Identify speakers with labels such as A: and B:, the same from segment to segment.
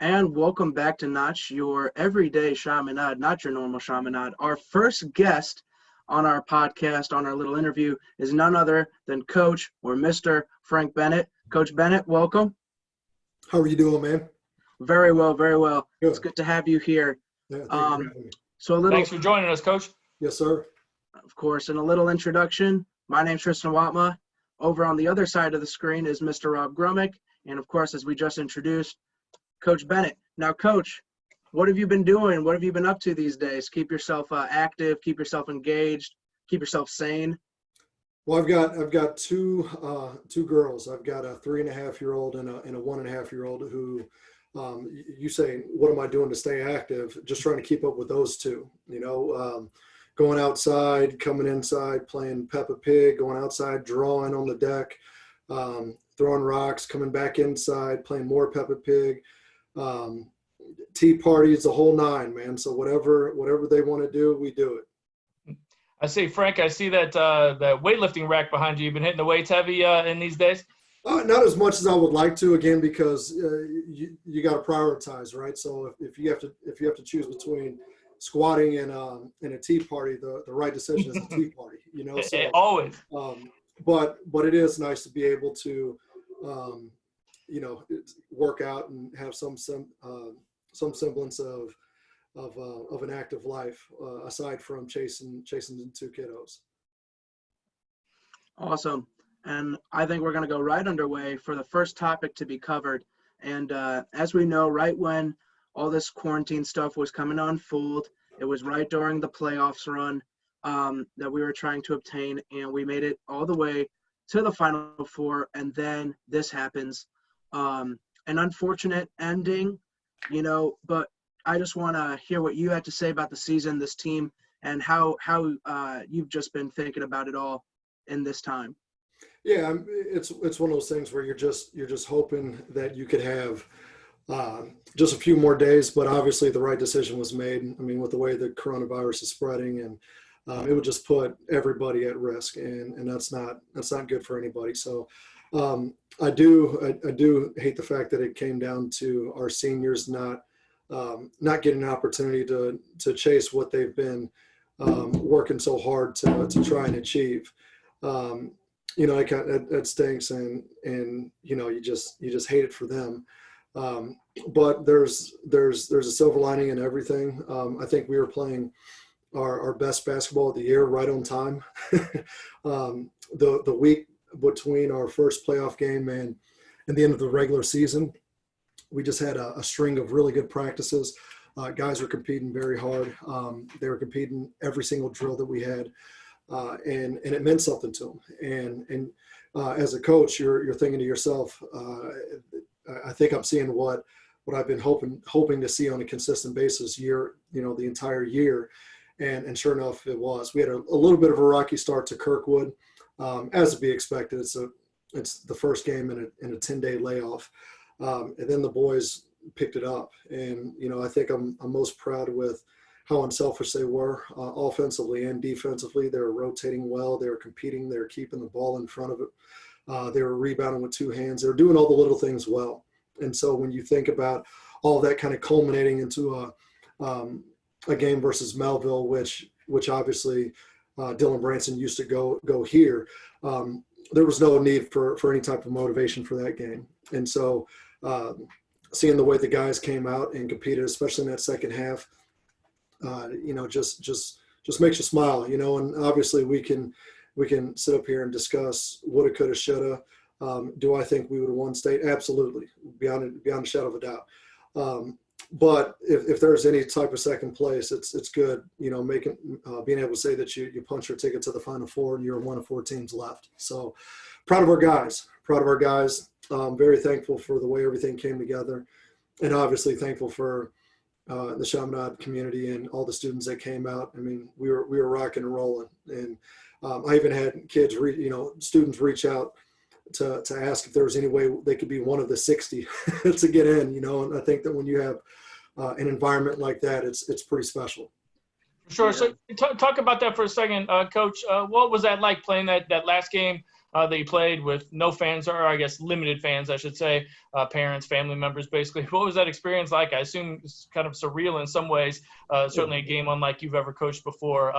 A: And welcome back to Not Your Everyday Chaminade, Not Your Normal Chaminade. Our first guest on our podcast, on our little interview, is none other than Coach or Mr. Frank Bennett. Coach Bennett, welcome.
B: How are you doing, man?
A: Very well, very well.
B: Good.
A: It's good to have you here.
B: Yeah, thank you for having me.
C: Thanks for joining us, Coach.
B: Yes, sir.
A: Of course, in a little introduction, my name's Tristen and Over on the other side of the screen is Mr. Rob Grumick. And of course, as we just introduced, Coach Bennett. Now, Coach, what have you been doing? What have you been up to these days? Keep yourself active, keep yourself engaged, keep yourself sane.
B: Well, I've got two girls. I've got a 3.5-year-old and a 1.5-year-old who, you say, what am I doing to stay active? Just trying to keep up with those two. Going outside, coming inside, playing Peppa Pig, going outside, drawing on the deck, throwing rocks, coming back inside, playing more Peppa Pig. Tea parties, the whole nine, man. So whatever they want to do, we do it.
C: I see, Frank, I see that weightlifting rack behind you. You've been hitting the weights heavy in these days?
B: Not as much as I would like to, again, because you got to prioritize, right? So if you have to choose between squatting and a tea party, the right decision is a tea party, So
C: always.
B: But it is nice to be able to work out and have some semblance of an active life aside from chasing the two kiddos.
A: Awesome. And I think we're going to go right underway for the first topic to be covered. And as we know, right when all this quarantine stuff was coming to unfold, it was right during the playoffs run that we were trying to obtain, and we made it all the way to the Final Four, and then this happens. An unfortunate ending, but I just want to hear what you had to say about the season, this team, and how you've just been thinking about it all in this time.
B: Yeah, it's one of those things where you're just hoping that you could have just a few more days, but obviously the right decision was made. I mean, with the way the coronavirus is spreading, and it would just put everybody at risk, and that's not good for anybody. So I do hate the fact that it came down to our seniors not getting an opportunity to chase what they've been working so hard to try and achieve. That stinks, and you just hate it for them. But there's a silver lining in everything. I think we were playing our best basketball of the year right on time. The week between our first playoff game and the end of the regular season, we just had a string of really good practices. Guys were competing very hard. They were competing every single drill that we had, and it meant something to them. And as a coach, you're thinking to yourself, I think I'm seeing what I've been hoping to see on a consistent basis the entire year. And sure enough, it was. We had a little bit of a rocky start to Kirkwood, as to be expected. It's the first game in a 10-day layoff, and then the boys picked it up. And I think I'm most proud with how unselfish they were, offensively and defensively. They were rotating well. They were competing. They were keeping the ball in front of it. They were rebounding with two hands. They were doing all the little things well. And so when you think about all that kind of culminating into a game versus Melville, which obviously Dylan Branson used to go here, there was no need for any type of motivation for that game. And so seeing the way the guys came out and competed, especially in that second half, just makes you smile, and obviously we can sit up here and discuss woulda, coulda, shoulda. Do I think we would have won state? Absolutely, beyond a shadow of a doubt. But if there's any type of second place, it's good, being able to say that you punch your ticket to the Final Four and you're one of 4 teams left. So proud of our guys. Very thankful for the way everything came together, and obviously thankful for the Chaminade community and all the students that came out. I mean, we were rocking and rolling, and I even had students reach out to ask if there was any way they could be one of the 60 to get in, and I think that when you have an environment like that, it's pretty special.
C: Sure. So talk about that for a second, Coach. What was that like playing that last game that you played with no fans, or I guess limited fans, I should say, parents, family members, basically. What was that experience like? I assume it's kind of surreal in some ways, certainly a game unlike you've ever coached before.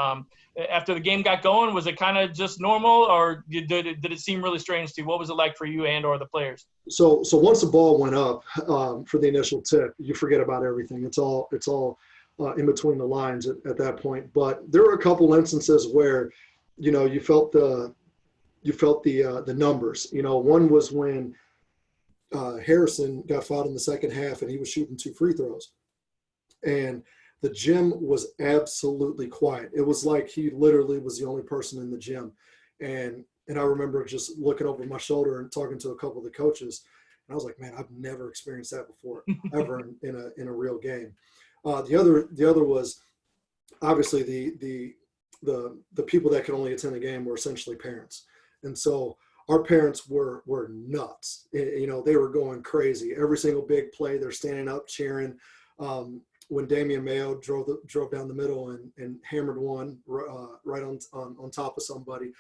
C: After the game got going, was it kind of just normal, or did it seem really strange to you? What was it like for you and or the players?
B: So once the ball went up for the initial tip, you forget about everything. It's all in between the lines at that point. But there were a couple instances where, you felt the numbers. One was when Harrison got fouled in the second half and he was shooting 2 free throws, and the gym was absolutely quiet. It was like he literally was the only person in the gym, and I remember just looking over my shoulder and talking to a couple of the coaches, and I was like, man, I've never experienced that before ever in a real game. The other was obviously the people that could only attend the game were essentially parents. And so our parents were nuts. They were going crazy. Every single big play, they're standing up cheering. When Damian Mayo drove down the middle and hammered one right on top of somebody,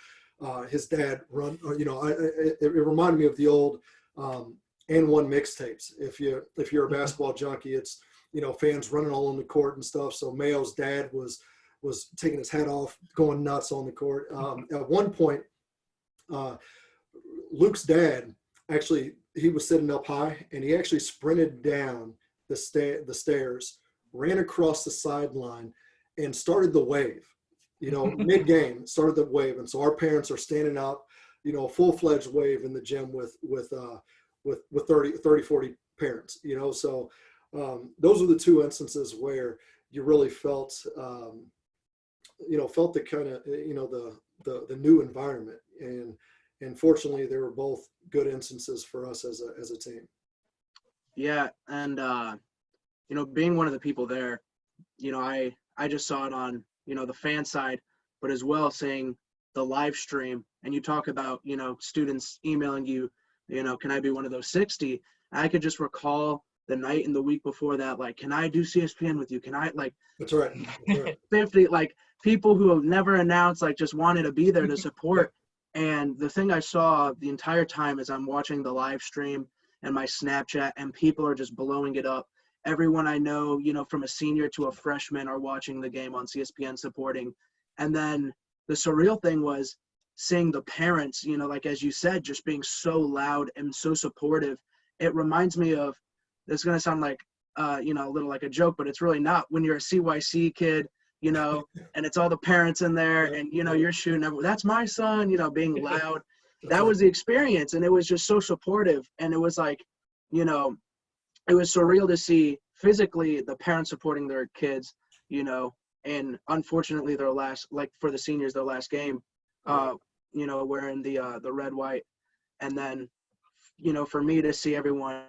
B: his dad run. It reminded me of the old and one mixtapes. If you're a basketball junkie, it's fans running all on the court and stuff. So Mayo's dad was taking his hat off, going nuts on the court. At one point, Luke's dad actually, he was sitting up high and he actually sprinted down the stairs, ran across the sideline, and started the wave. Mid-game started the wave, and so our parents are standing up, a full-fledged wave in the gym with 30, 40 parents. So those are the 2 instances where you really felt the kind of the new environment, and fortunately they were both good instances for us as a team.
A: Yeah, and being one of the people there, I just saw it on the fan side, but as well seeing the live stream, and you talk about students emailing you, can I be one of those 60? I could just recall the night and the week before that, like, can I do CSPN with you? Can I, like,
B: That's right.
A: 50, like, people who have never announced, like, just wanted to be there to support. And the thing I saw the entire time as I'm watching the live stream and my Snapchat, and people are just blowing it up. Everyone I know, from a senior to a freshman, are watching the game on CSPN supporting. And then the surreal thing was seeing the parents, like, as you said, just being so loud and so supportive. It reminds me of, this is going to sound like, a little like a joke, but it's really not. When you're a CYC kid, and it's all the parents in there, and, you're shooting, that's my son, being loud. That was the experience, and it was just so supportive. And it was like, it was surreal to see physically the parents supporting their kids, and unfortunately their last, like for the seniors, their last game, wearing the red, white. And then, for me to see everyone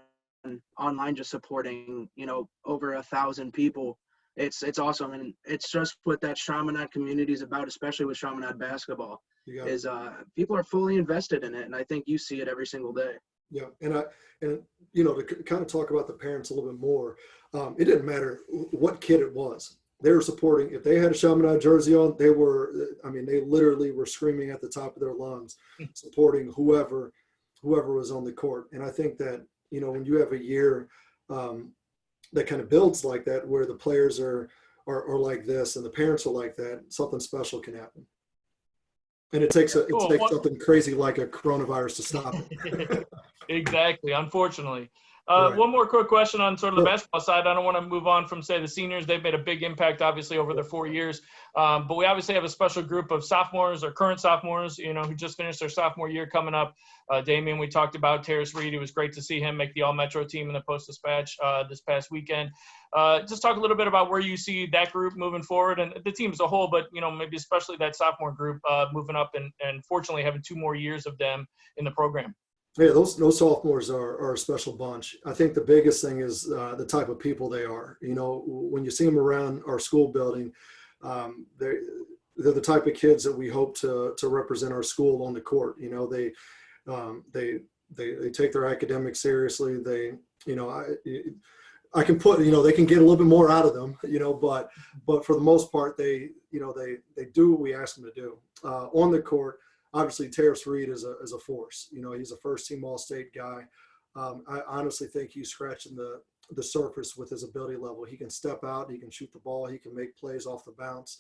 A: online just supporting, over 1,000 people, it's awesome. And it's just what that Chaminade community is about, especially with Chaminade basketball, is people are fully invested in it. And I think you see it every single day.
B: Yeah. And to kind of talk about the parents a little bit more, it didn't matter what kid it was. They were supporting. If they had a Chaminade jersey on, they literally were screaming at the top of their lungs, supporting whoever was on the court. And I think that, when you have a year that kind of builds like that, where the players are like this and the parents are like that, something special can happen. And it takes something crazy like a coronavirus to stop it.
C: Exactly, unfortunately.
B: Right.
C: One more quick question on sort of the basketball side. I don't want to move on from, say, the seniors. They've made a big impact, obviously, over their 4 years. But we obviously have a special group of sophomores or current sophomores, who just finished their sophomore year coming up. Damian, we talked about Terrace Reed. It was great to see him make the All-Metro team in the Post-Dispatch this past weekend. Just talk a little bit about where you see that group moving forward, and the team as a whole, but, maybe especially that sophomore group moving up and fortunately having 2 more years of them in the program.
B: Yeah, those sophomores are a special bunch. I think the biggest thing is the type of people they are. When you see them around our school building, they're the type of kids that we hope to represent our school on the court. They take their academics seriously. I can put, they can get a little bit more out of them, but for the most part, they do what we ask them to do. On the court, obviously Terrace Reed is a force. He's a first-team All-State guy. I honestly think he's scratching the surface with his ability level. He can step out, he can shoot the ball, he can make plays off the bounce.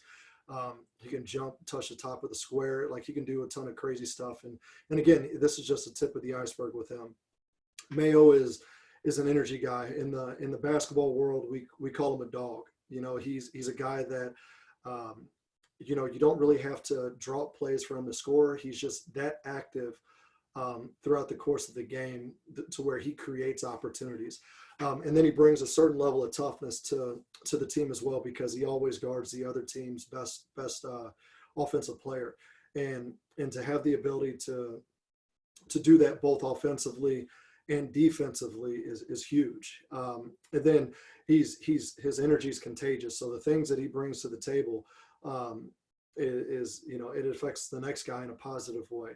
B: He can jump, touch the top of the square. Like, he can do a ton of crazy stuff. And again, this is just the tip of the iceberg with him. Mayo is an energy guy. In the basketball world, we call him a dog. He's a guy that you don't really have to draw up plays for him to score. He's just that active throughout the course of the game to where he creates opportunities. And then he brings a certain level of toughness to the team as well, because he always guards the other team's best offensive player. And to have the ability to do that both offensively and defensively is huge. And then his energy is contagious. So the things that he brings to the table it affects the next guy in a positive way.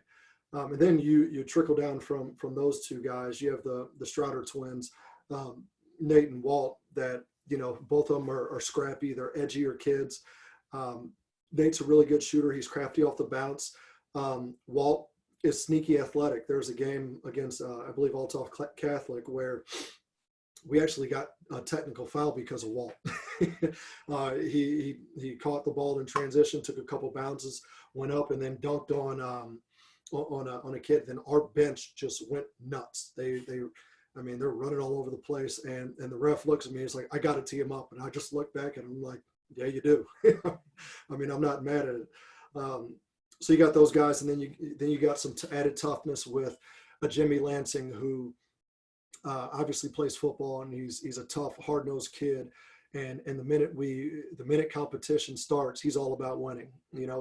B: And then you trickle down from those two guys. You have the Strouder twins, Nate and Walt, that, both of them are scrappy. They're edgier kids. Nate's a really good shooter. He's crafty off the bounce. Walt is sneaky athletic. There's a game against, I believe, Althoff Catholic, where we actually got a technical foul because of Walt. He caught the ball in transition, took a couple bounces, went up, and then dunked on a kid. Then our bench just went nuts. They're running all over the place, and the ref looks at me. He's like, "I got to tee him up," and I just look back and I'm like, "Yeah, you do." I'm not mad at it. So you got those guys, and then you got some added toughness with a Jimmy Lansing, who obviously plays football, and he's a tough, hard-nosed kid. And the minute competition starts, he's all about winning.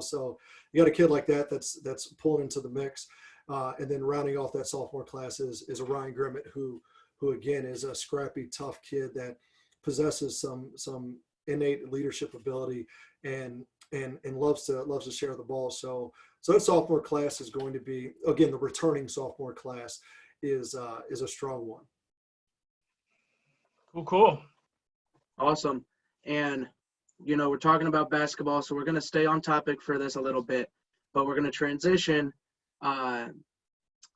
B: So you got a kid like that's pulling into the mix. And then rounding off that sophomore class is a Ryan Grimmett, who again is a scrappy, tough kid that possesses some innate leadership ability and loves to share the ball. So that sophomore class is going to be, again, the returning sophomore class is a strong one.
C: Cool.
A: Awesome. And, we're talking about basketball, so we're going to stay on topic for this a little bit, but we're going to transition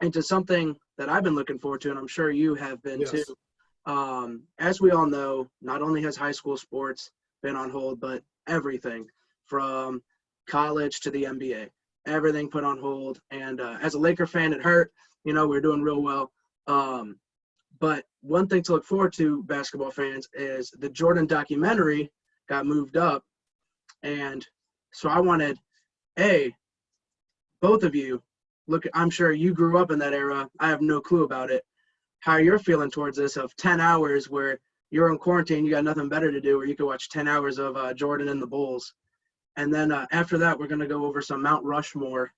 A: into something that I've been looking forward to, and I'm sure you have been
B: Yes.
A: too. As we all know, not only has high school sports been on hold, but everything from college to the NBA, everything put on hold. And as a Laker fan, it hurt. We're doing real well. But one thing to look forward to, basketball fans, is the Jordan documentary got moved up. And so I wanted, both of you, I'm sure you grew up in that era. I have no clue about it. How you're feeling towards this of 10 hours where you're in quarantine, you got nothing better to do, where you can watch 10 hours of Jordan and the Bulls. And then after that, we're going to go over some Mount Rushmore,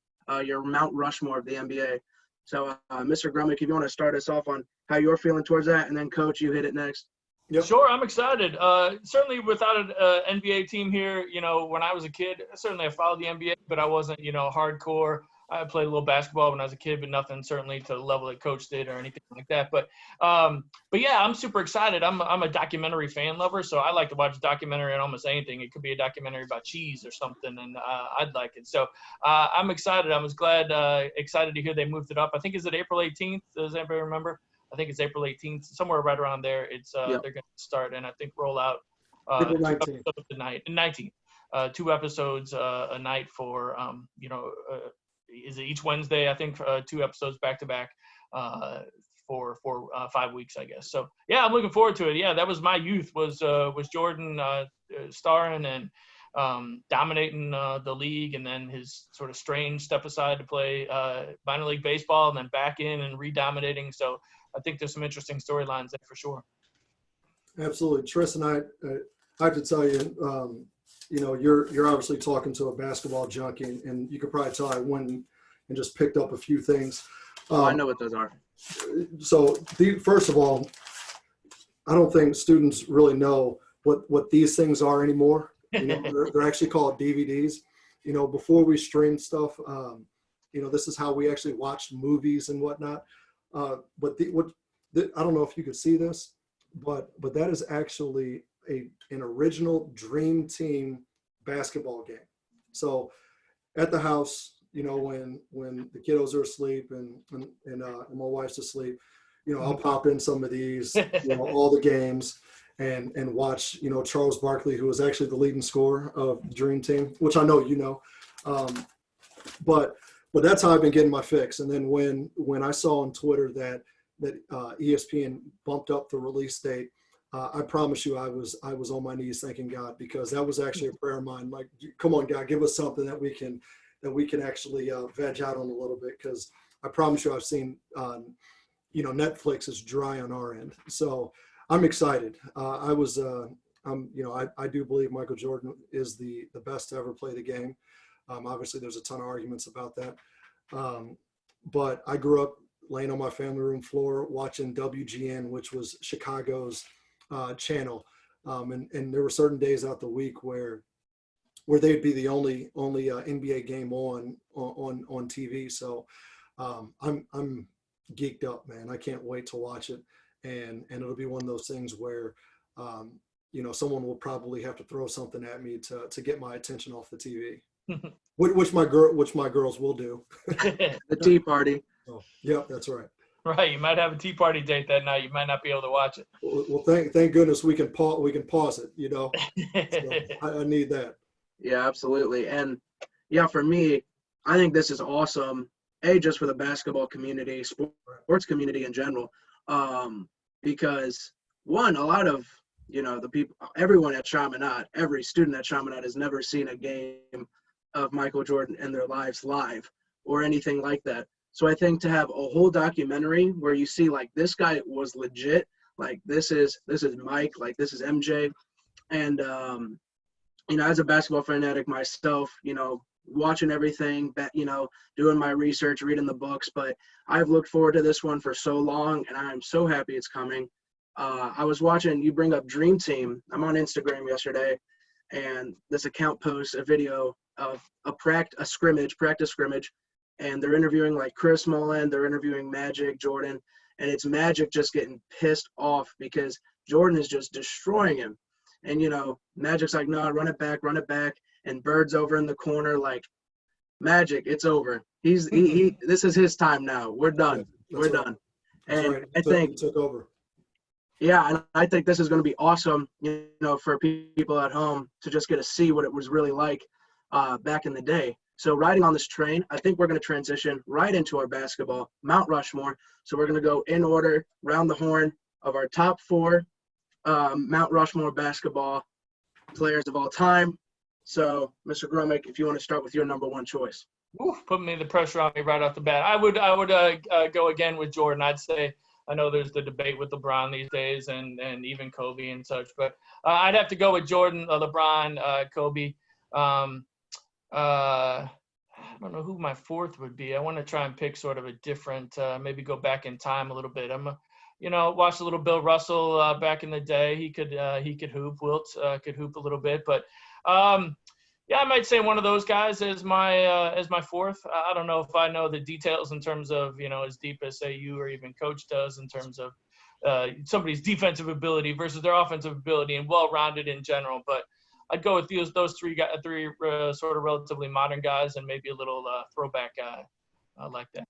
A: your Mount Rushmore of the NBA. So, Mr. Grummick, if you want to start us off on how you're feeling towards that, and then, Coach, you hit it next.
C: Yep. Sure, I'm excited. Certainly without an NBA team here, when I was a kid, certainly I followed the NBA, but I wasn't, hardcore. I played a little basketball when I was a kid, but nothing certainly to the level that Coach did or anything like that. But yeah, I'm super excited. I'm a documentary fan lover, so I like to watch a documentary on almost anything. It could be a documentary about cheese or something, and I'd like it. So I'm excited. I was excited to hear they moved it up. I think, is it April 18th? Does anybody remember? I think it's April 18th, somewhere right around there. It's They're going to start and I think roll out 2 episodes a night. 19th, 2 episodes a night for is it each Wednesday? I think 2 episodes back to back for 5 weeks, I guess. So yeah, I'm looking forward to it. Yeah, that was my youth was Jordan starring and dominating the league, and then his sort of strange step aside to play minor league baseball, and then back in and redominating. So I think there's some interesting storylines there for sure.
B: Absolutely. Tristen, I have to tell you, you're obviously talking to a basketball junkie, and you could probably tell I went and just picked up a few things.
A: I know what those are.
B: So first of all, I don't think students really know what these things are anymore. They're actually called DVDs. Before we streamed stuff, this is how we actually watched movies and whatnot. But I don't know if you could see this, but that is actually an original Dream Team basketball game. So at the house, you know, when the kiddos are asleep and my wife's asleep, you know, I'll pop in some of these, you know, all the games and watch, you know, Charles Barkley, who was actually the leading scorer of the Dream Team, which I know you know. But that's how I've been getting my fix. And then when I saw on Twitter that ESPN bumped up the release date, I promise you I was on my knees thanking God, because that was actually a prayer of mine. Like, come on, God, give us something that we can actually veg out on a little bit, because I promise you I've seen you know, Netflix is dry on our end. So I'm excited. You know, I do believe Michael Jordan is the best to ever play the game. Obviously, there's a ton of arguments about that. But I grew up laying on my family room floor watching WGN, which was Chicago's channel. And there were certain days out the week where they'd be the only NBA game on TV. So I'm geeked up, man. I can't wait to watch it. And it'll be one of those things where, you know, someone will probably have to throw something at me to get my attention off the TV. which my girls will do.
A: The tea party.
B: Oh, yeah, that's right.
C: Right, you might have a tea party date that night. You might not be able to watch it.
B: Well, thank goodness we can pause it. You know, so I need that.
A: Yeah, absolutely. And yeah, for me, I think this is awesome. Just for the basketball community, sports community in general, because one, a lot of, you know, the people, everyone at Chaminade, every student at Chaminade has never seen a game of Michael Jordan in their lives live or anything like that. So I think to have a whole documentary where you see, like, this guy was legit, like this is Mike, like this is MJ, and you know, as a basketball fanatic myself, you know, watching everything, you know, doing my research, reading the books, but I've looked forward to this one for so long, and I'm so happy it's coming. I was watching, you bring up Dream Team. I'm on Instagram yesterday, and this account posts a video of a practice scrimmage, and they're interviewing like Chris Mullin, they're interviewing Magic, Jordan, and it's Magic just getting pissed off because Jordan is just destroying him. And, you know, Magic's like, no, run it back. And Bird's over in the corner like, Magic, it's over. This is his time now. We're done.
B: Yeah,
A: We're
B: right.
A: done.
B: That's
A: And
B: right.
A: I think
B: he took over.
A: Yeah, and I think this is going to be awesome, you know, for people at home to just get to see what it was really like back in the day. So riding on this train, I think we're going to transition right into our basketball, Mount Rushmore. So we're going to go in order, round the horn of our top 4 Mount Rushmore basketball players of all time. So, Mr. Gromick, if you want to start with your number 1 choice.
C: Ooh, putting the pressure on me right off the bat. I would go again with Jordan. I'd say, I know there's the debate with LeBron these days and even Kobe and such, but I'd have to go with Jordan, LeBron, Kobe. I don't know who my 4th would be. I want to try and pick sort of a different, maybe go back in time a little bit. You know, watched a little Bill Russell back in the day. He could hoop. Wilt could hoop a little bit, but yeah, I might say one of those guys as my 4th. I don't know if I know the details in terms of, you know, as deep as say you or even Coach does in terms of somebody's defensive ability versus their offensive ability and well-rounded in general. But I'd go with those three sort of relatively modern guys and maybe a little throwback guy like that.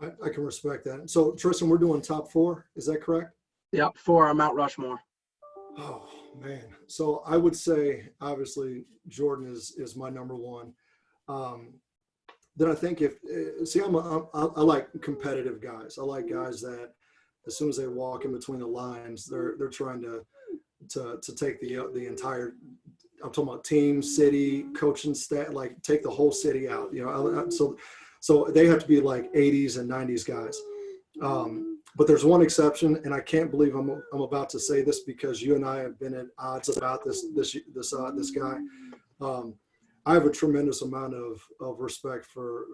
B: I can respect that. So, Tristen, we're doing top 4. Is that correct?
A: Yep, 4 on Mount Rushmore.
B: Oh, man. So I would say, obviously, Jordan is my number 1. Then I think I like competitive guys. I like guys that as soon as they walk in between the lines, they're trying to take the entire, I'm talking about team, city, coaching staff, like take the whole city out. You know, so they have to be like 80s and 90s guys. But there's one exception, and I can't believe I'm about to say this because you and I have been at odds about this guy. I have a tremendous amount of respect for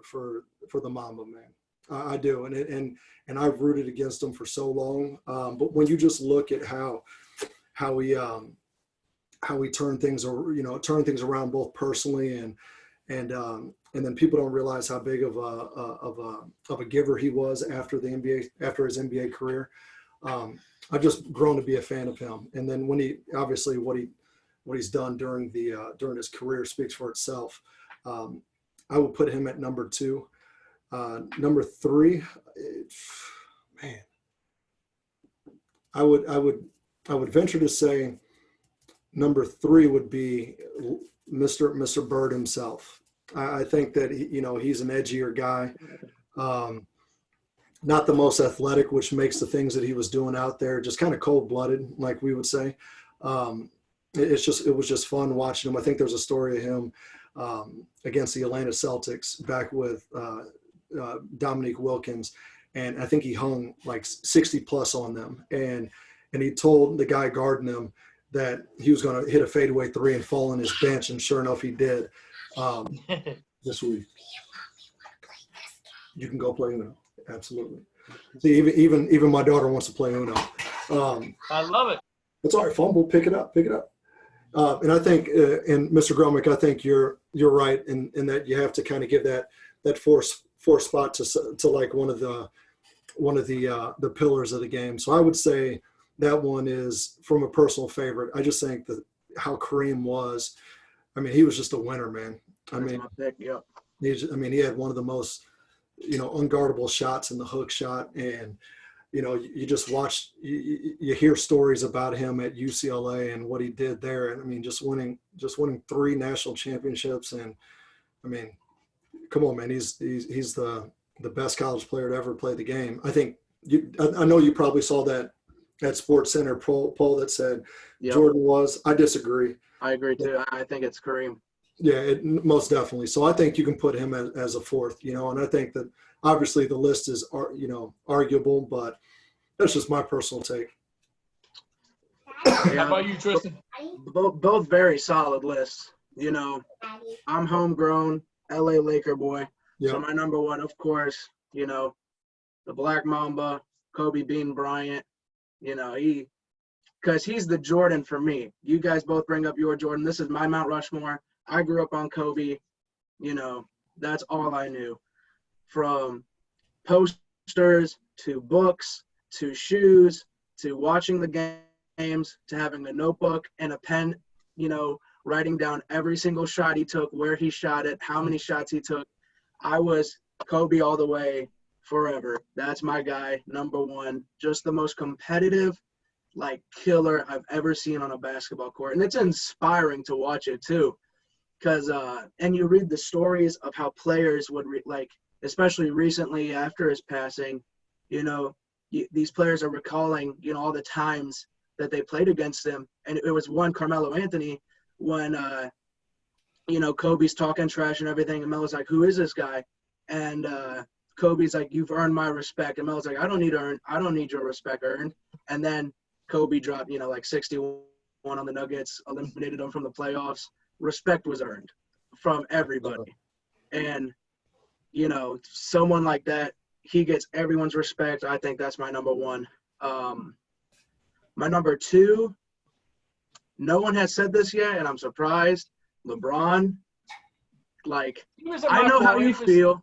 B: the Mamba, man. I do, and I've rooted against him for so long. But when you just look at how he turned things around both personally and then people don't realize how big of a giver he was after his NBA career. I've just grown to be a fan of him. And then when what he's done during his career speaks for itself. I would put him at number 2. Number 3, man, I would venture to say number 3 would be Mr. Bird himself. I think that he's an edgier guy, not the most athletic, which makes the things that he was doing out there just kind of cold-blooded, like we would say. It was just fun watching him. I think there's a story of him against the Atlanta Celtics back with Dominique Wilkins, and I think he hung like 60 plus on them, and he told the guy guarding him that he was going to hit a fadeaway 3 and fall on his bench, and sure enough, he did. This week, you can go play Uno. Absolutely. See, even my daughter wants to play Uno.
C: I love it.
B: It's all right. Fumble, pick it up. And I think, and Mr. Gromick, I think you're right in that you have to kind of give that fourth spot to like one of the pillars of the game. So I would say that one is from a personal favorite. I just think that how Kareem was. I mean, he was just a winner, man. I mean, he had one of the most unguardable shots in the hook shot, and you just watch, you hear stories about him at UCLA and what he did there. And I mean, just winning 3 national championships. And I mean, come on, man, he's the best college player to ever play the game. I think I know you probably saw that Sports Center poll that said Jordan was. I disagree.
A: I agree too. I think it's Kareem.
B: Yeah, most definitely. So I think you can put him as a 4th, and I think that obviously the list is, arguable, but that's just my personal take.
C: How about you, Tristen?
A: Both very solid lists. I'm homegrown LA Laker boy.
B: Yep.
A: So my number 1, of course, the Black Mamba, Kobe Bean Bryant. Because he's the Jordan for me. You guys both bring up your Jordan. This is my Mount Rushmore. I grew up on Kobe. That's all I knew. From posters to books to shoes to watching the games to having a notebook and a pen, writing down every single shot he took, where he shot it, how many shots he took. I was Kobe all the way forever. That's my guy, number 1. Just the most competitive, killer I've ever seen on a basketball court. And it's inspiring to watch it too. Because and you read the stories of how players would especially recently after his passing, these players are recalling all the times that they played against him. And it was one Carmelo Anthony when Kobe's talking trash and everything, and Melo's like, who is this guy? And Kobe's like, you've earned my respect. And Melo's like, I don't need your respect earned. And then Kobe dropped 61 on the Nuggets, eliminated them from the playoffs. Respect was earned from everybody. And, someone like that, he gets everyone's respect. I think that's my number 1. My number 2, no one has said this yet, and I'm surprised. LeBron, I know how you feel.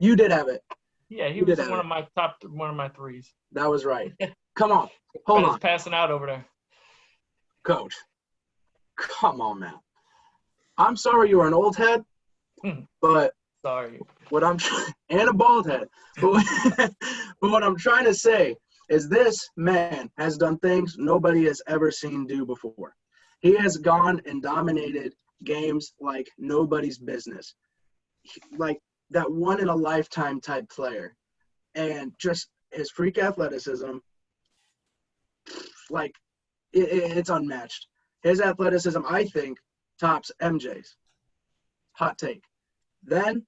A: You did have it.
C: Yeah, he was one of my 3s.
A: That was right. Come on. Hold on.
C: Passing out over there.
A: Coach. Come on, man. I'm sorry you were an old head, but
C: sorry.
A: And a bald head. But what I'm trying to say is this man has done things nobody has ever seen do before. He has gone and dominated games like nobody's business. Like that one in a lifetime type player. And just his freak athleticism, it's unmatched. His athleticism, I think, tops MJ's. Hot take. Then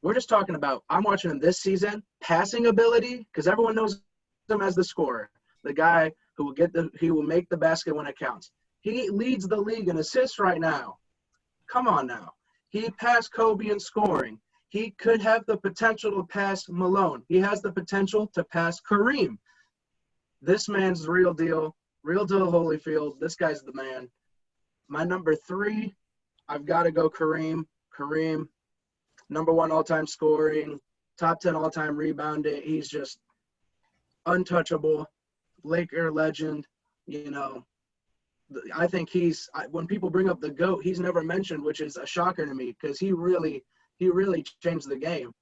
A: we're just talking about, I'm watching him this season, passing ability, because everyone knows him as the scorer, the guy who will make the basket when it counts. He leads the league in assists right now. Come on now. He passed Kobe in scoring. He could have the potential to pass Malone. He has the potential to pass Kareem. This man's the real deal. Real deal Holyfield. This guy's the man. My number 3, I've got to go Kareem. Kareem, number 1 all-time scoring, top 10 all-time rebounding. He's just untouchable, Laker legend, I think when people bring up the GOAT, he's never mentioned, which is a shocker to me because he really changed the game.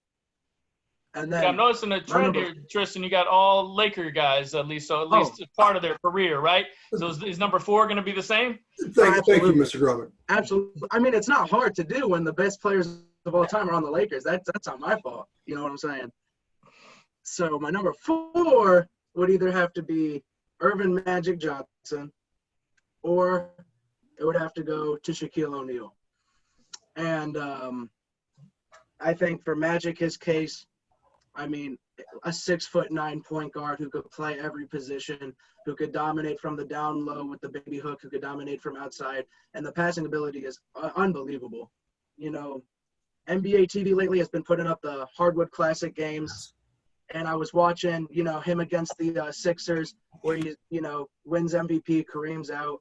A: And then
C: I'm noticing a trend here, Tristen. You got all Laker guys, at least part of their career, right? So is number 4 going to be the same?
B: Thank you, Mr. Grumman.
A: Absolutely. I mean, it's not hard to do when the best players of all time are on the Lakers. That's not my fault. You know what I'm saying? So my number 4 would either have to be Irvin Magic Johnson, or it would have to go to Shaquille O'Neal. And I think for Magic, his case, I mean, a 6'9" point guard who could play every position, who could dominate from the down low with the baby hook, who could dominate from outside, and the passing ability is unbelievable. You know, NBA TV lately has been putting up the Hardwood Classic games, and I was watching, you know, him against the Sixers where he, you know, wins MVP, Kareem's out.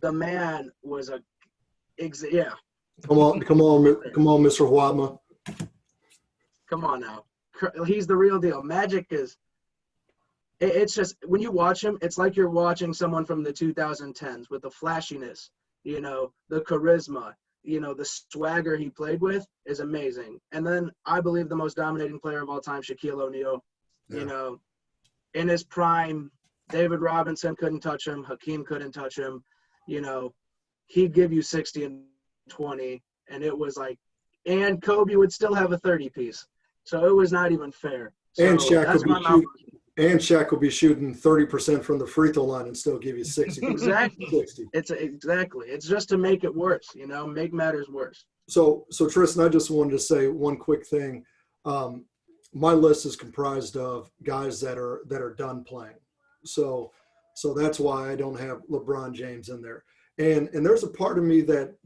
A: The man was yeah.
B: Come on, Mr. Huatma.
A: Come on now. He's the real deal. Magic is – it's just – when you watch him, it's like you're watching someone from the 2010s with the flashiness, you know, the charisma, you know, the swagger he played with is amazing. And then I believe the most dominating player of all time, Shaquille O'Neal, you know, in his prime, David Robinson couldn't touch him. Hakeem couldn't touch him. You know, he'd give you 60 and 20, and it was like – and Kobe would still have a 30-piece. So it was not even fair. So
B: and Shaq will be shooting 30% from the free throw line and still give you 60.
A: Exactly.
B: 60.
A: Exactly. It's just to make it worse, you know, make matters worse.
B: So Tristen, I just wanted to say one quick thing. My list is comprised of guys that are done playing. So that's why I don't have LeBron James in there. And there's a part of me that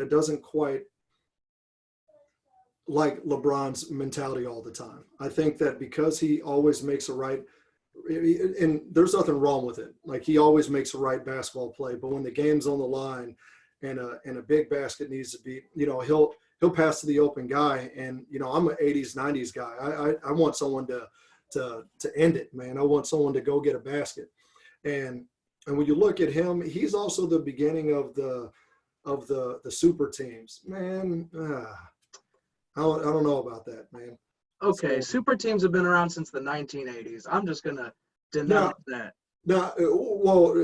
B: doesn't quite like LeBron's mentality all the time. I think that because he always makes a right, and there's nothing wrong with it. Like, he always makes a right basketball play, but when the game's on the line and a big basket needs to be, you know, he'll pass to the open guy. And, you know, I'm an 80s, 90s guy. I want someone to end it, man. I want someone to go get a basket. And when you look at him, he's also the beginning of the super teams, man. I don't know about that, man.
A: Okay, super teams have been around since the 1980s. I'm just going to denounce that.
B: Now, well,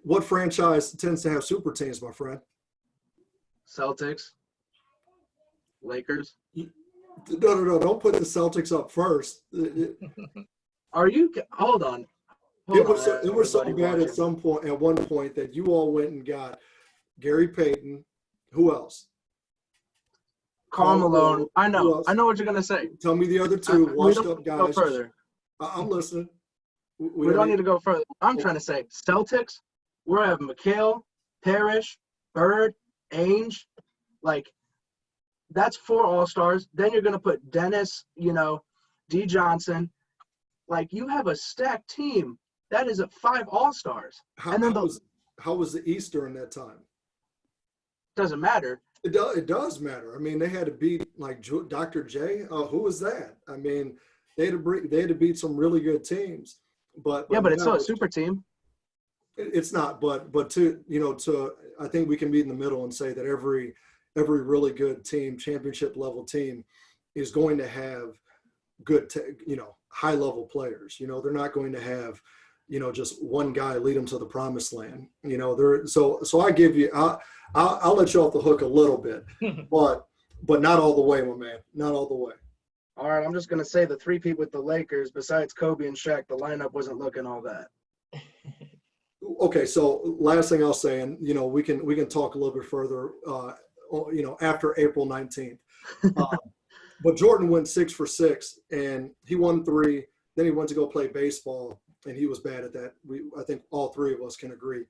B: what franchise tends to have super teams, my friend?
A: Celtics, Lakers.
B: No, don't put the Celtics up first.
A: Are you – hold on.
B: It was so bad at one point that you all went and got Gary Payton. Who else?
A: Karl Malone. I know what you're going to say.
B: Tell me the other two washed-up guys.
A: Go further.
B: I'm listening.
A: We don't need to go further. I'm trying to say Celtics, we're having McHale, Parrish, Bird, Ainge. Like, that's 4 All-Stars. Then you're going to put Dennis, you know, D. Johnson. Like, you have a stacked team. That is 5 All-Stars.
B: How was the East during that time?
A: Doesn't matter.
B: It does matter. I mean, they had to beat like Dr. J. Who was that? I mean, they had to beat some really good teams. But
A: it's still a super team.
B: It's not. But I think we can be in the middle and say that every really good team, championship level team, is going to have good, high level players. You know, they're not going to have, you know, just one guy lead them to the promised land. You know, so I give you. I'll let you off the hook a little bit, but not all the way, my man. Not all the way.
A: All right, I'm just going to say the three-peat with the Lakers, besides Kobe and Shaq, the lineup wasn't looking all that.
B: Okay, so last thing I'll say, and, you know, we can talk a little bit further, after April 19th. But Jordan went 6 for 6, and he won 3. Then he went to go play baseball, and he was bad at that. I think all 3 of us can agree.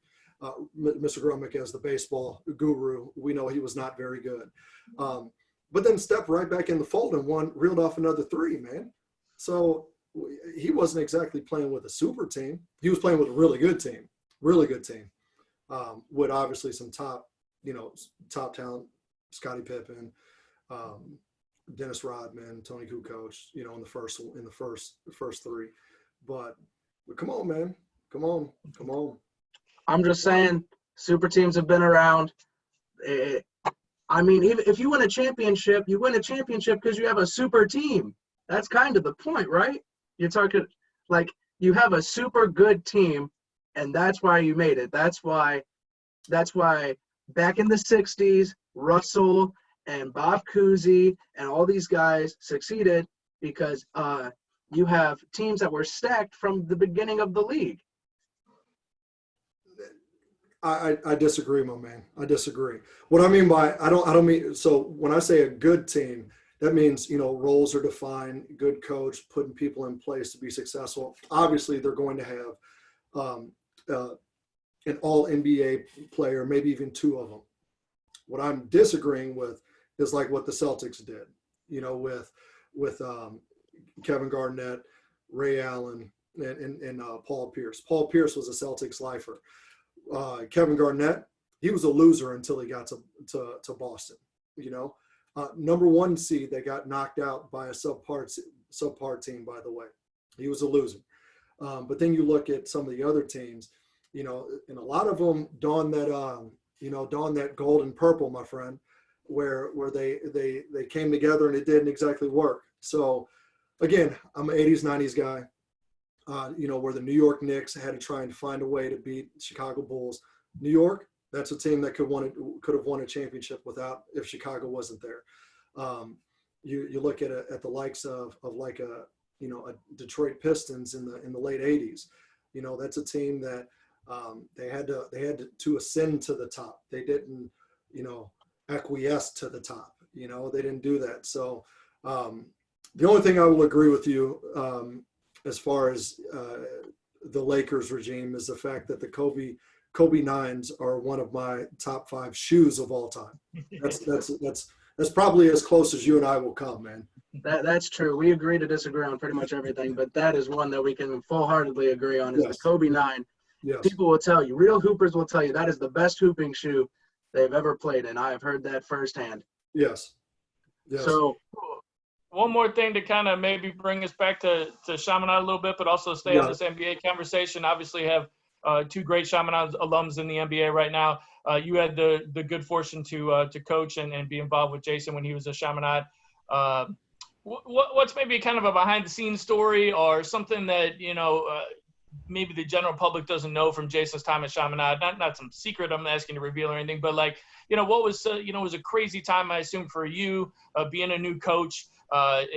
B: Mr. Grummick, as the baseball guru, we know he was not very good. But then stepped right back in the fold and reeled off another 3, man. So he wasn't exactly playing with a super team. He was playing with a really good team, with obviously some top talent, Scottie Pippen, Dennis Rodman, Tony Kukoc, you know, in the first 3. But come on, man. Come on.
A: I'm just saying, super teams have been around. I mean, even if you win a championship, you win a championship because you have a super team. That's kind of the point, right? You're talking like you have a super good team, and that's why you made it. That's why back in the 60s, Russell and Bob Cousy and all these guys succeeded because you have teams that were stacked from the beginning of the league.
B: I disagree, my man. I disagree. What I mean by I don't mean, so when I say a good team, that means, roles are defined, good coach, putting people in place to be successful. Obviously, they're going to have an all NBA player, maybe even two of them. What I'm disagreeing with is like what the Celtics did, with Kevin Garnett, Ray Allen, and Paul Pierce. Paul Pierce was a Celtics lifer. Kevin Garnett, he was a loser until he got to Boston. Number one seed that got knocked out by a subpar team, by the way. He was a loser. But then you look at some of the other teams, and a lot of them don that gold and purple, my friend, where they came together and it didn't exactly work. So again, I'm an 80s, 90s guy. Where the New York Knicks had to try and find a way to beat Chicago Bulls. New York, that's a team that could have won a championship if Chicago wasn't there. You look at the likes of like a Detroit Pistons in the late 80s. That's a team that they had to ascend to the top. They didn't acquiesce to the top. They didn't do that. So the only thing I will agree with you as far as the Lakers regime is the fact that the Kobe nines are one of my top 5 shoes of all time. That's probably as close as you and I will come, man.
A: That's true. We agree to disagree on pretty much everything, but that is one that we can full-heartedly agree on is the Kobe 9.
B: Yes.
A: People will tell you, real hoopers will tell you that is the best hooping shoe they've ever played in. I have heard that firsthand.
B: Yes.
A: So
C: one more thing to kind of maybe bring us back to Chaminade a little bit, but also stay on this NBA conversation. Obviously have 2 great Chaminade alums in the NBA right now. You had the good fortune to coach and be involved with Jayson when he was a Chaminade. What's maybe kind of a behind-the-scenes story or something that, maybe the general public doesn't know from Jayson's time at Chaminade? Not some secret I'm asking to reveal or anything, but what was, it was a crazy time, I assume, for you being a new coach,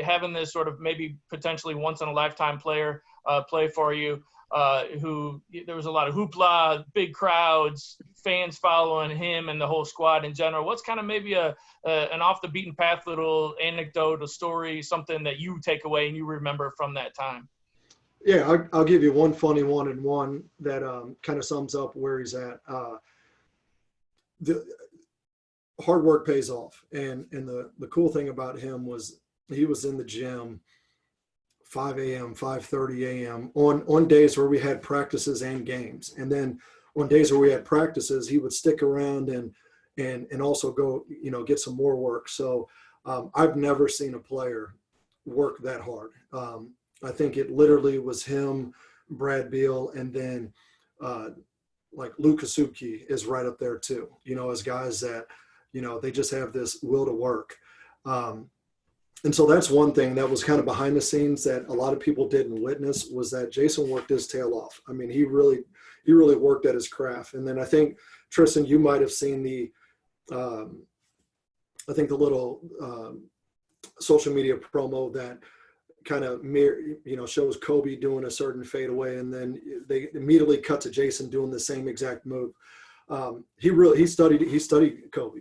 C: having this sort of maybe potentially once-in-a-lifetime player play for you, who there was a lot of hoopla, big crowds, fans following him and the whole squad in general. What's kind of maybe an off-the-beaten-path little anecdote, a story, something that you take away and you remember from that time?
B: Yeah, I'll give you one funny one and one that kind of sums up where he's at. The hard work pays off, and the cool thing about him was he was in the gym 5 a.m., 5:30 a.m. on days where we had practices and games, and then on days where we had practices, he would stick around and also go get some more work. So I've never seen a player work that hard. I think it literally was him, Brad Beal, and then like Luka Suki is right up there too, as guys that, they just have this will to work. And so that's one thing that was kind of behind the scenes that a lot of people didn't witness was that Jayson worked his tail off. I mean, he really worked at his craft. And then I think, Tristen, you might have seen the little social media promo that kind of shows Kobe doing a certain fadeaway, and then they immediately cut to Jayson doing the same exact move. He studied Kobe.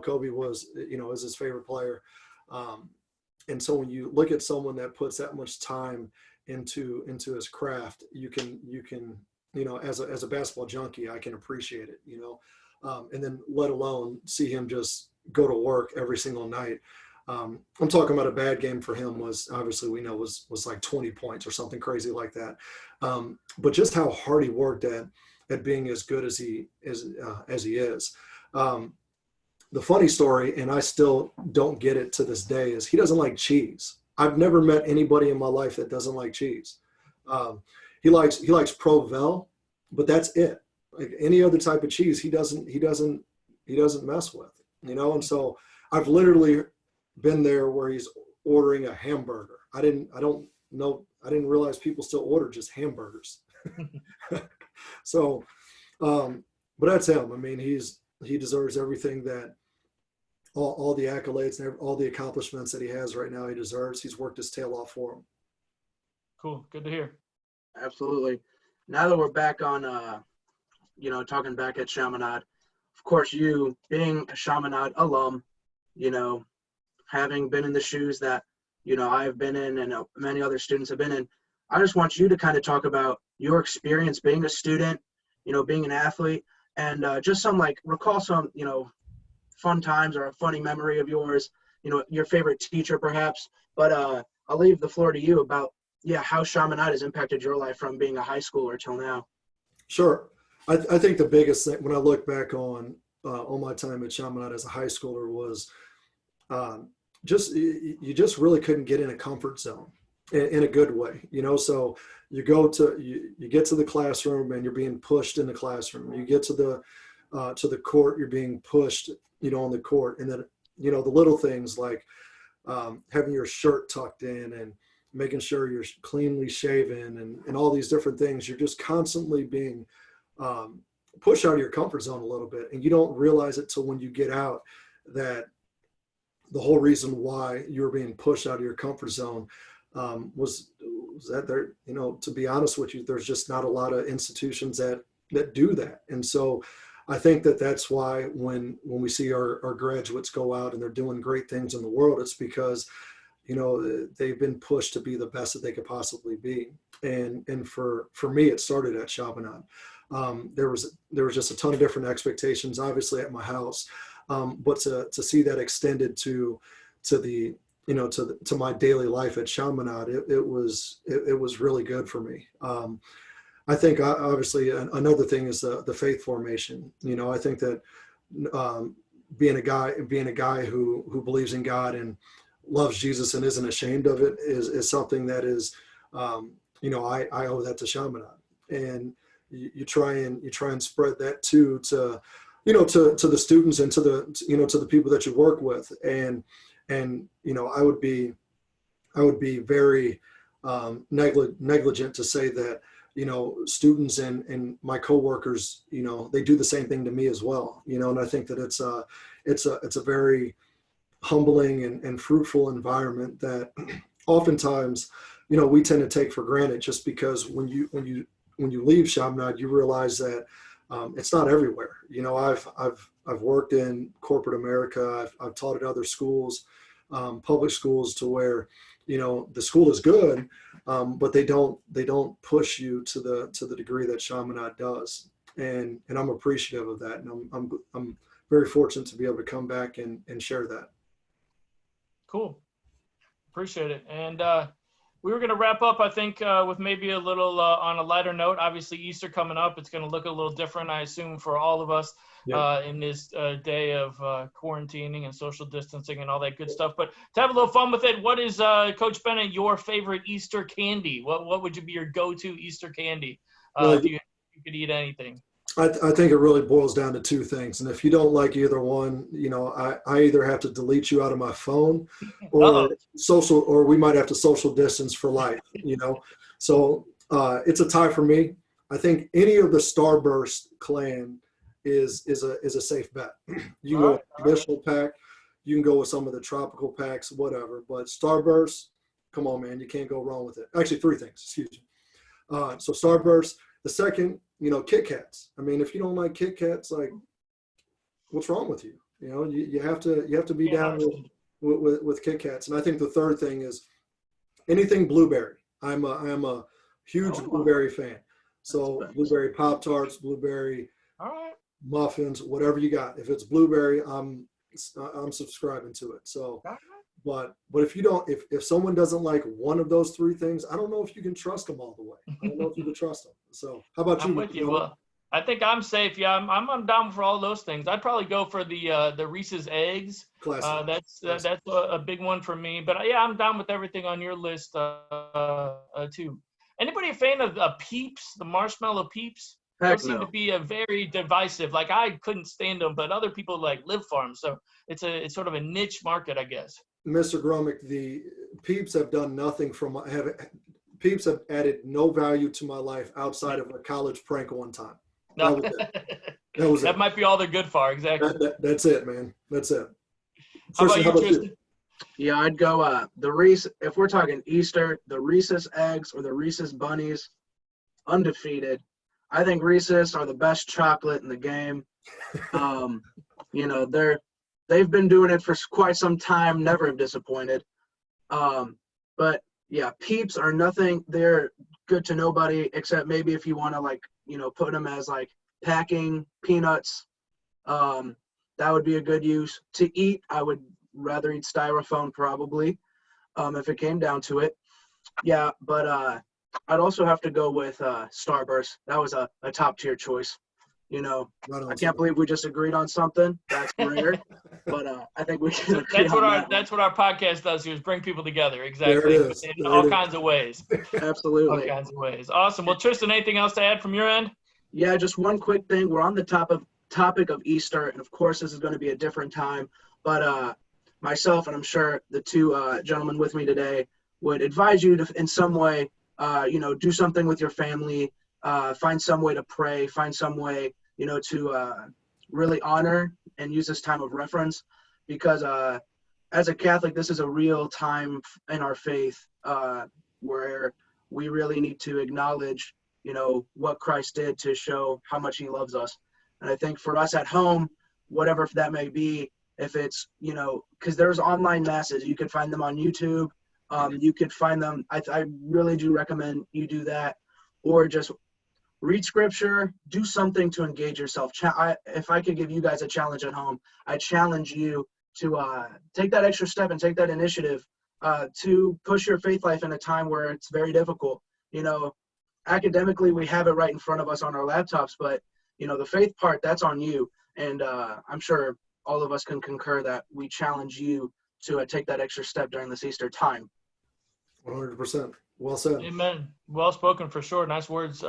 B: Kobe was is his favorite player. And so when you look at someone that puts that much time into his craft, you can as a basketball junkie, I can appreciate it. And then let alone see him just go to work every single night. I'm talking about a bad game for him was obviously we know was like 20 points or something crazy like that. But just how hard he worked at being as good as he is. The funny story, and I still don't get it to this day, is he doesn't like cheese. I've never met anybody in my life that doesn't like cheese. He likes Provel, but that's it. like any other type of cheese, he doesn't mess with, And so I've literally been there where he's ordering a hamburger. I didn't realize people still order just hamburgers. So, but that's him. I mean, he deserves everything that all the accolades and all the accomplishments that he has right now. He deserves. He's worked his tail off for him.
C: Cool. Good to hear.
A: Absolutely. Now that we're back on, talking back at Chaminade, of course, you being a Chaminade alum, having been in the shoes that, I've been in and many other students have been in, I just want you to kind of talk about your experience being a student, being an athlete, and just recall some, fun times or a funny memory of yours, your favorite teacher perhaps. But I'll leave the floor to you about, how Chaminade has impacted your life from being a high schooler till now.
B: Sure. I think the biggest thing when I look back on my time at Chaminade as a high schooler was you just really couldn't get in a comfort zone in a good way, so you get to the classroom and you're being pushed in the classroom. You get to the court, you're being pushed, on the court. And then, the little things like having your shirt tucked in and making sure you're cleanly shaven and all these different things. You're just constantly being pushed out of your comfort zone a little bit. And you don't realize it till when you get out that the whole reason why you were being pushed out of your comfort zone was that there, to be honest with you, there's just not a lot of institutions that do that. And so I think that's why when we see our graduates go out and they're doing great things in the world, it's because, they've been pushed to be the best that they could possibly be. And for me, it started at Chaminade. There was just a ton of different expectations, obviously at my house, but to see that extended to my daily life at Chaminade, it was really good for me. I think obviously another thing is the faith formation. I think that being a guy who believes in God and loves Jesus and isn't ashamed of it is something that is, I owe that to Chaminade. And you try and spread that to the students and to the people that you work with. And I would be very negligent to say that, students and my coworkers, they do the same thing to me as well, and I think that it's a very humbling and fruitful environment that oftentimes, we tend to take for granted, just because when you leave Chaminade, you realize that it's not everywhere. I've worked in corporate America. I've taught at other schools, public schools, to where, the school is good, but they don't push you to the degree that Chaminade does. And I'm appreciative of that. And I'm very fortunate to be able to come back and share that.
C: Cool. Appreciate it. And we were going to wrap up, I think, with maybe a little on a lighter note. Obviously, Easter coming up. It's going to look a little different, I assume, for all of us in this day of quarantining and social distancing and all that good stuff. But to have a little fun with it, what is, Coach Bennett, your favorite Easter candy? What would be your go-to Easter candy if you could eat anything?
B: I think it really boils down to two things. And if you don't like either one, I either have to delete you out of my phone or we might have to social distance for life, So it's a tie for me. I think any of the Starburst clan is a safe bet. You can go with a traditional pack. You can go with some of the tropical packs, whatever. But Starburst, come on, man. You can't go wrong with it. Actually, three things. Excuse me. So Starburst. The second, Kit Kats. I mean, if you don't like Kit Kats, like, what's wrong with you? You have to be down with Kit Kats. And I think the third thing is anything blueberry. I'm a huge blueberry fan. So blueberry Pop-Tarts, blueberry muffins, whatever you got. If it's blueberry, I'm subscribing to it. So. But if someone doesn't like one of those three things, I don't know if you can trust them all the way. I don't know if you can trust them. So how about you?
C: I'm with you. Well, I think I'm safe. Yeah, I'm down for all those things. I'd probably go for the Reese's eggs.
B: Classic.
C: That's a big one for me. But yeah, I'm down with everything on your list too. Anybody a fan of Peeps, the marshmallow Peeps? Those seem to be a very divisive. Like I couldn't stand them, but other people like live for them. So it's sort of a niche market, I guess.
B: Mr. Grumick, the Peeps have done nothing Peeps have added no value to my life outside of a college prank one time.
C: No.
B: That was it. That
C: might be all they're good for. Exactly.
B: That's it, man. That's it.
C: How
B: Tristan,
C: about you, Tristen?
A: Yeah, I'd go the Reese. If we're talking Easter, the Reese's eggs or the Reese's bunnies, undefeated. I think Reese's are the best chocolate in the game. They've been doing it for quite some time, never have disappointed. But yeah, Peeps are nothing. They're good to nobody except maybe if you want to put them as like packing peanuts. That would be a good use. To eat, I would rather eat styrofoam probably, if it came down to it. Yeah, but I'd also have to go with Starburst. That was a top tier choice. I can't believe we just agreed on something. That's rare, but I think we can agree on that.
C: That's what our podcast does here is bring people together. Exactly.
B: There it is.
C: In all kinds of ways.
A: Absolutely.
C: All kinds of ways. Awesome. Well, Tristen, anything else to add from your end?
A: Yeah, just one quick thing. We're on the topic of Easter, and of course this is going to be a different time, but myself and I'm sure the two gentlemen with me today would advise you to, in some way, do something with your family, find some way to pray, find some way, to really honor and use this time of reference, because as a Catholic, this is a real time in our faith where we really need to acknowledge, what Christ did to show how much he loves us. And I think for us at home, whatever that may be, if it's, because there's online masses, you can find them on YouTube. You could find them. I really do recommend you do that, or just read scripture, do something to engage yourself. If I could give you guys a challenge at home, I challenge you to take that extra step and take that initiative to push your faith life in a time where it's very difficult. Academically, we have it right in front of us on our laptops, but, the faith part, that's on you. And I'm sure all of us can concur that we challenge you to take that extra step during this Easter time.
B: 100%. Well said.
C: Amen. Well spoken for sure. Nice words,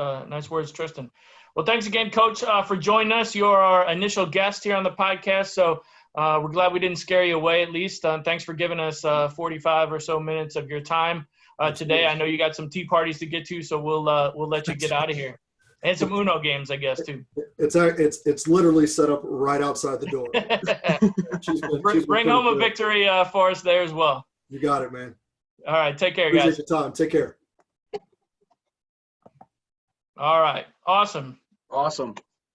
C: Tristen. Well, thanks again, Coach, for joining us. You're our initial guest here on the podcast, so we're glad we didn't scare you away at least. Thanks for giving us 45 or so minutes of your time today. I know you got some tea parties to get to, so we'll let you get out of here. And some Uno games, I guess, too.
B: It's literally set up right outside the door.
C: Bring home a victory for us there as well.
B: You got it, man.
C: All right. Take care,
B: Appreciate
C: guys.
B: your time. Take care.
C: All right. Awesome.
A: Awesome.